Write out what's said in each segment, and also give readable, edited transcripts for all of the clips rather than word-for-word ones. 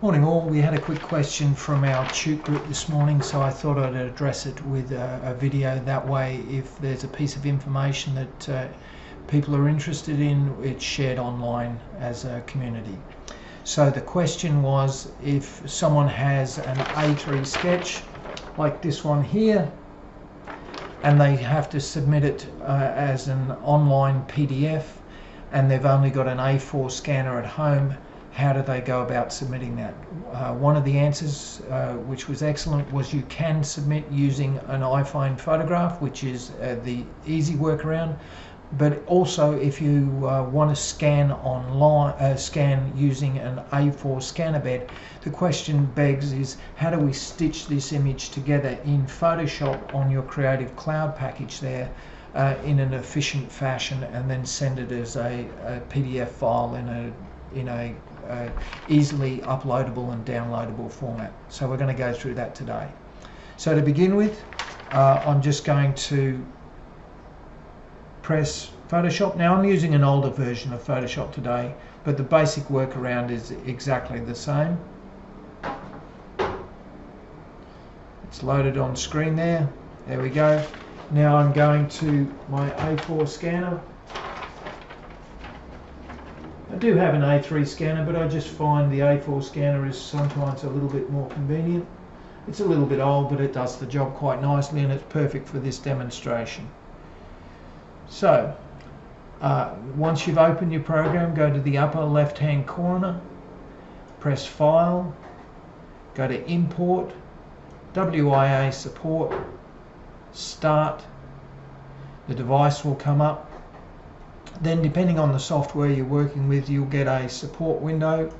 Morning all. We had a quick question from our tute group this morning, so I thought I'd address it with a video. That way, if there's a piece of information that people are interested in, it's shared online as a community. So the question was, if someone has an A3 sketch like this one here and they have to submit it as an online PDF and they've only got an A4 scanner at home, how do they go about submitting that? One of the answers, which was excellent, was you can submit using an iPhone photograph, which is the easy workaround. But also, if you want to scan online, scan using an A4 scanner bed, the question begs is, how do we stitch this image together in Photoshop on your Creative Cloud package there in an efficient fashion, and then send it as a PDF file in a easily uploadable and downloadable format. So we're going to go through that today. So to begin with, I'm just going to press Photoshop. Now I'm using an older version of Photoshop today, but the basic workaround is exactly the same. It's loaded on screen there. There we go. Now I'm going to my A4 scanner. I do have an A3 scanner, but I just find the A4 scanner is sometimes a little bit more convenient. It's a little bit old, but it does the job quite nicely, and it's perfect for this demonstration. So once you've opened your program, go to the upper left hand corner, press File, go to Import, WIA Support, Start. The device will come up. Then, depending on the software you're working with, you'll get a support window.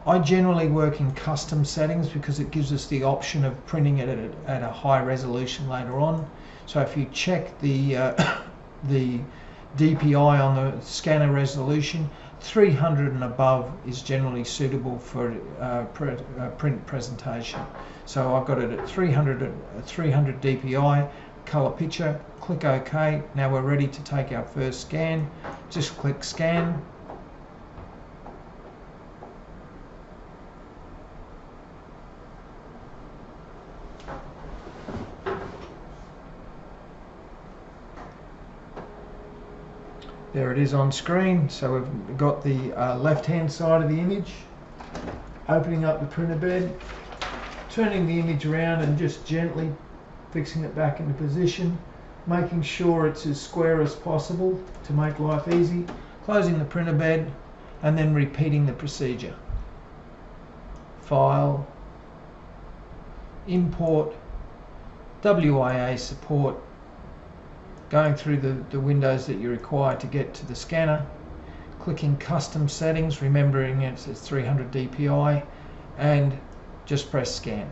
I generally work in custom settings because it gives us the option of printing it at a high resolution later on. So if you check the DPI on the scanner resolution, 300 and above is generally suitable for print presentation. So I've got it at 300 DPI, color picture. Click OK. Now we're ready to take our first scan. Just click Scan. There it is on screen. So we've got the left hand side of the image. Opening up the printer bed, turning the image around and just gently fixing it back into position, making sure it's as square as possible to make life easy, closing the printer bed, and then repeating the procedure. File, Import, WIA Support, going through the windows that you're required to get to the scanner, clicking Custom Settings, remembering it's 300 DPI, and just press Scan.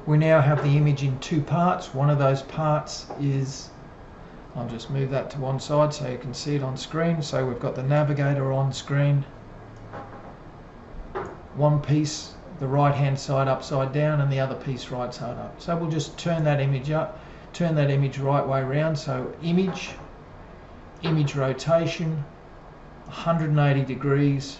We now have the image in two parts. One of those parts is, I'll just move that to one side so you can see it on screen. So we've got the navigator on screen, one piece the right hand side upside down and the other piece right side up. So we'll just turn that image up, turn that image right way around. So image rotation, 180 degrees,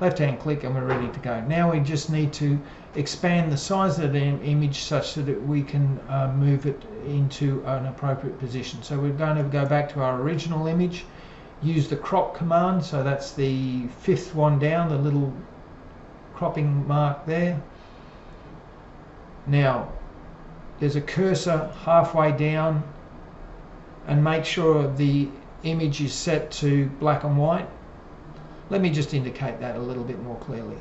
left hand click, and we're ready to go. Now we just need to expand the size of the image such that we can move it into an appropriate position. So we're going to go back to our original image, use the crop command. So that's the fifth one down, the little cropping mark there. Now there's a cursor halfway down, and make sure the image is set to black and white. Let me just indicate that a little bit more clearly.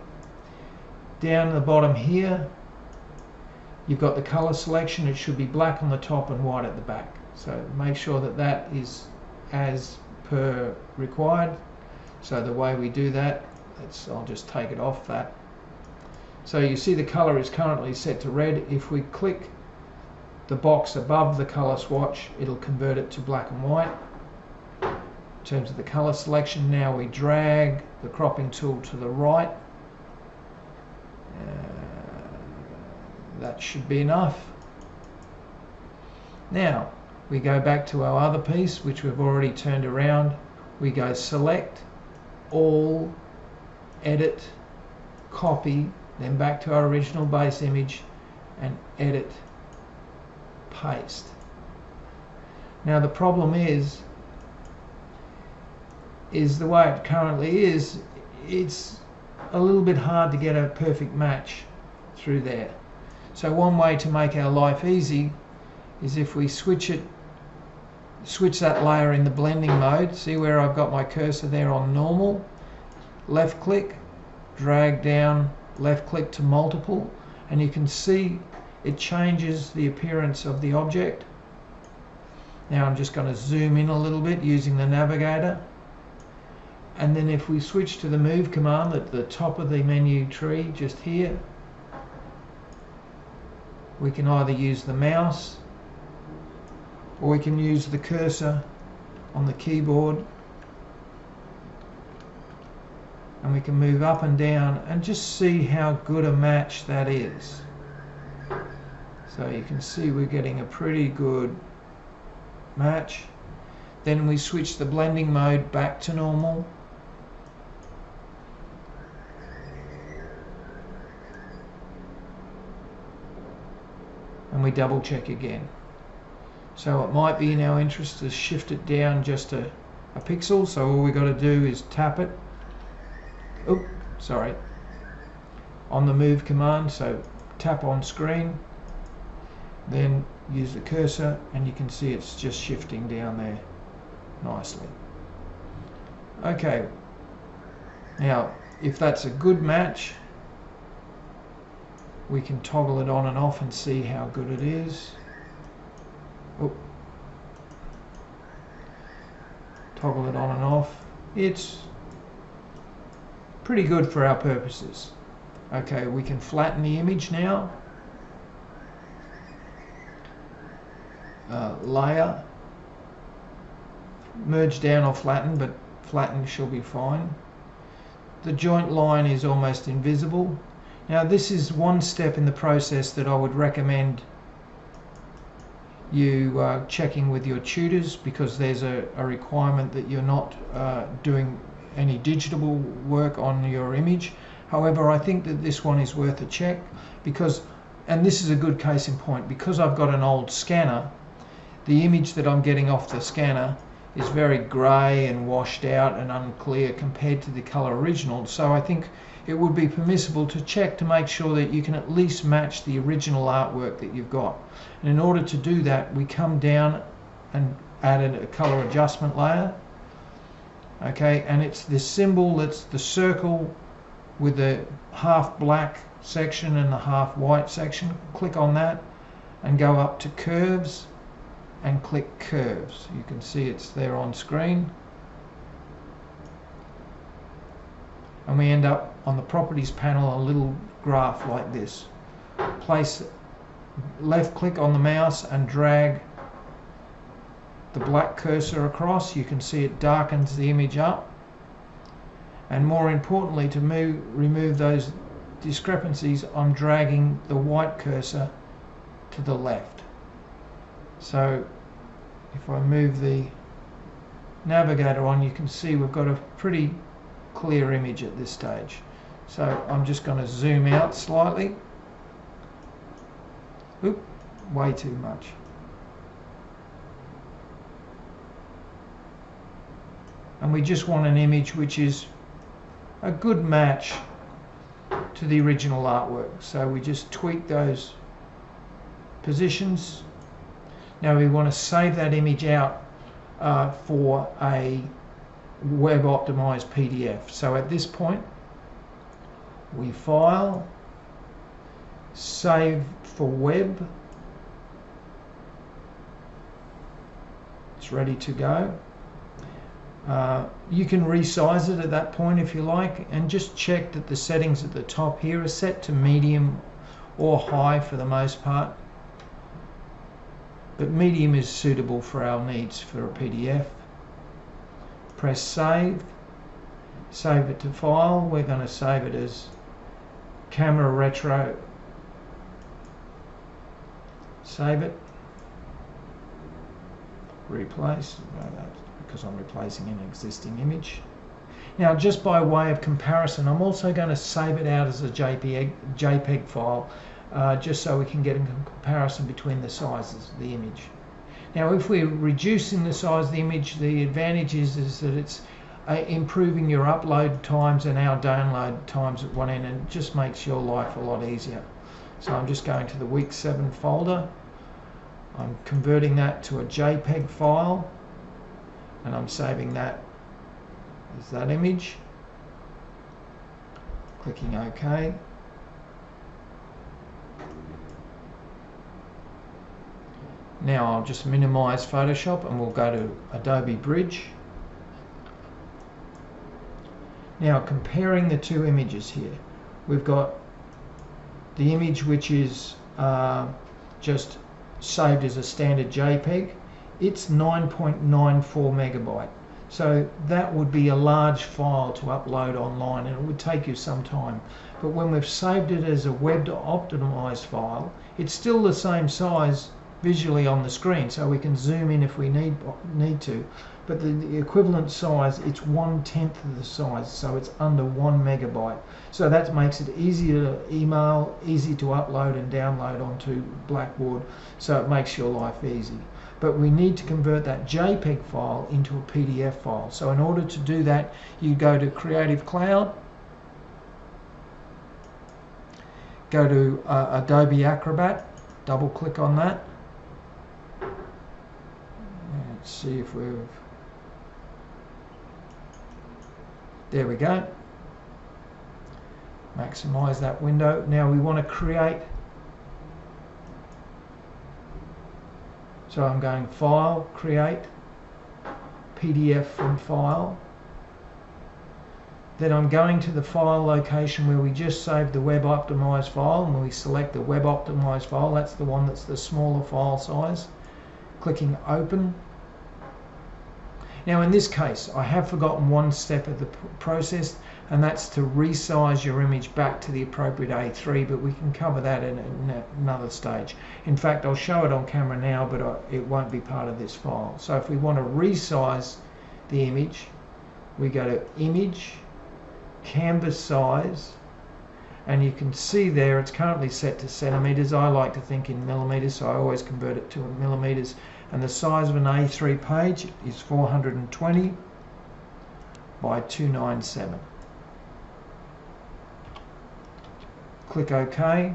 Down the bottom here, you've got the color selection. It should be black on the top and white at the back. So make sure that that is as per required. So the way we do that, I'll just take it off that. So you see the color is currently set to red. If we click the box above the color swatch, it'll convert it to black and white. In terms of the color selection, now we drag the cropping tool to the right. That should be enough. Now we go back to our other piece which we've already turned around. We go select, all, edit, copy, then back to our original base image and edit, paste. Now the problem is the way it currently is, it's a little bit hard to get a perfect match through there. So one way to make our life easy is if we switch that layer in the blending mode. See where I've got my cursor there on normal, left click, drag down, left click to multiple, and you can see it changes the appearance of the object. Now I'm just going to zoom in a little bit using the navigator, and then if we switch to the move command at the top of the menu tree just here, we can either use the mouse or we can use the cursor on the keyboard, and we can move up and down and just see how good a match that is. So you can see we're getting a pretty good match. Then we switch the blending mode back to normal, and we double check again. So it might be in our interest to shift it down just a pixel, so all we got to do is tap it, on the move command. So tap on screen, then use the cursor, and you can see it's just shifting down there nicely. Okay, now if that's a good match, we can toggle it on and off and see how good it is. Toggle it on and off. It's pretty good for our purposes. Okay, we can flatten the image now. Layer, merge down or flatten, but flatten shall be fine. The joint line is almost invisible. Now this is one step in the process that I would recommend you checking with your tutors, because there's a requirement that you're not doing any digital work on your image. However, I think that this one is worth a check, because, and this is a good case in point, because I've got an old scanner, the image that I'm getting off the scanner is very grey and washed out and unclear compared to the colour original. So I think it would be permissible to check to make sure that you can at least match the original artwork that you've got. And in order to do that, we come down and added a colour adjustment layer. Okay, and it's this symbol that's the circle with the half black section and the half white section. Click on that and go up to curves and click curves. You can see it's there on screen, and we end up on the properties panel a little graph like this. Place left click on the mouse and drag the black cursor across. You can see it darkens the image up, and more importantly, to remove those discrepancies, I'm dragging the white cursor to the left. So if I move the navigator on, you can see we've got a pretty clear image at this stage. So I'm just going to zoom out slightly. Oop, way too much. And we just want an image which is a good match to the original artwork. So we just tweak those positions. Now we want to save that image out for a web optimized PDF. So at this point, we file, save for web. It's ready to go. You can resize it at that point if you like, and just check that the settings at the top here are set to medium or high for the most part. But medium is suitable for our needs for a PDF. Press save. Save it to file. We're going to save it as Camera Retro. Save it. replace, because I'm replacing an existing image. Now, just by way of comparison, I'm also going to save it out as a JPEG file, just so we can get a comparison between the sizes of the image. Now, if we're reducing the size of the image, the advantage is that it's improving your upload times and our download times at one end, and it just makes your life a lot easier. So I'm just going to the week 7 folder. I'm converting that to a JPEG file, and I'm saving that as that image. Clicking OK. Now I'll just minimize Photoshop and we'll go to Adobe Bridge. Now, comparing the two images here, we've got the image which is just saved as a standard JPEG. It's 9.94 megabyte. So that would be a large file to upload online, and it would take you some time. But when we've saved it as a web optimized file, it's still the same size visually on the screen, so we can zoom in if we need to. But the equivalent size, it's 1/10 of the size, so it's under 1 megabyte. So that makes it easy to email, easy to upload and download onto Blackboard, so it makes your life easy. But we need to convert that JPEG file into a PDF file. So in order to do that, you go to Creative Cloud, go to Adobe Acrobat, double click on that. Let's see if we've... There we go. Maximize that window. Now we want to create. So I'm going File, Create, PDF from File. Then I'm going to the file location where we just saved the web optimized file, and we select the web optimized file. That's the one that's the smaller file size. Clicking Open. Now in this case, I have forgotten one step of the process, and that's to resize your image back to the appropriate A3, but we can cover that in another stage. In fact, I'll show it on camera now, but it won't be part of this file. So if we want to resize the image, we go to Image, Canvas Size, and you can see there it's currently set to centimeters. I like to think in millimeters, so I always convert it to millimeters. And the size of an A3 page is 420 by 297. Click OK,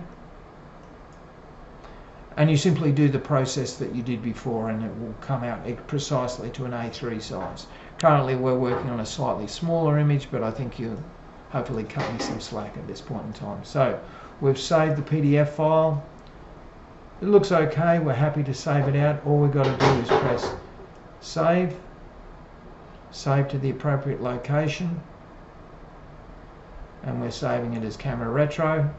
and you simply do the process that you did before, and it will come out precisely to an A3 size. Currently we're working on a slightly smaller image, but I think you'll hopefully cut me some slack at this point in time. So we've saved the PDF file. It looks okay, we're happy to save it out. All we've got to do is press Save, save to the appropriate location, and we're saving it as Camera Retro.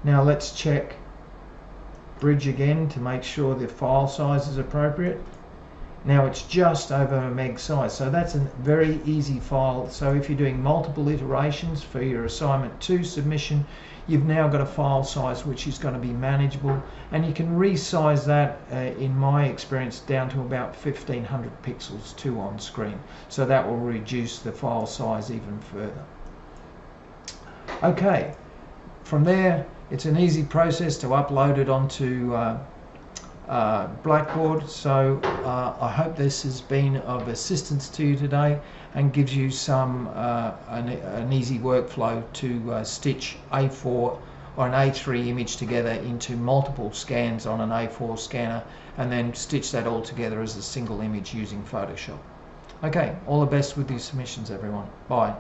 Now let's check Bridge again to make sure the file size is appropriate. Now it's just over a meg size, so that's a very easy file. So if you're doing multiple iterations for your assignment 2 submission, you've now got a file size which is going to be manageable, and you can resize that, in my experience, down to about 1500 pixels to on screen. So that will reduce the file size even further. Okay, from there it's an easy process to upload it onto Blackboard. So I hope this has been of assistance to you today and gives you some an easy workflow to stitch A4 or an A3 image together into multiple scans on an A4 scanner, and then stitch that all together as a single image using Photoshop. Okay, all the best with your submissions, everyone. Bye.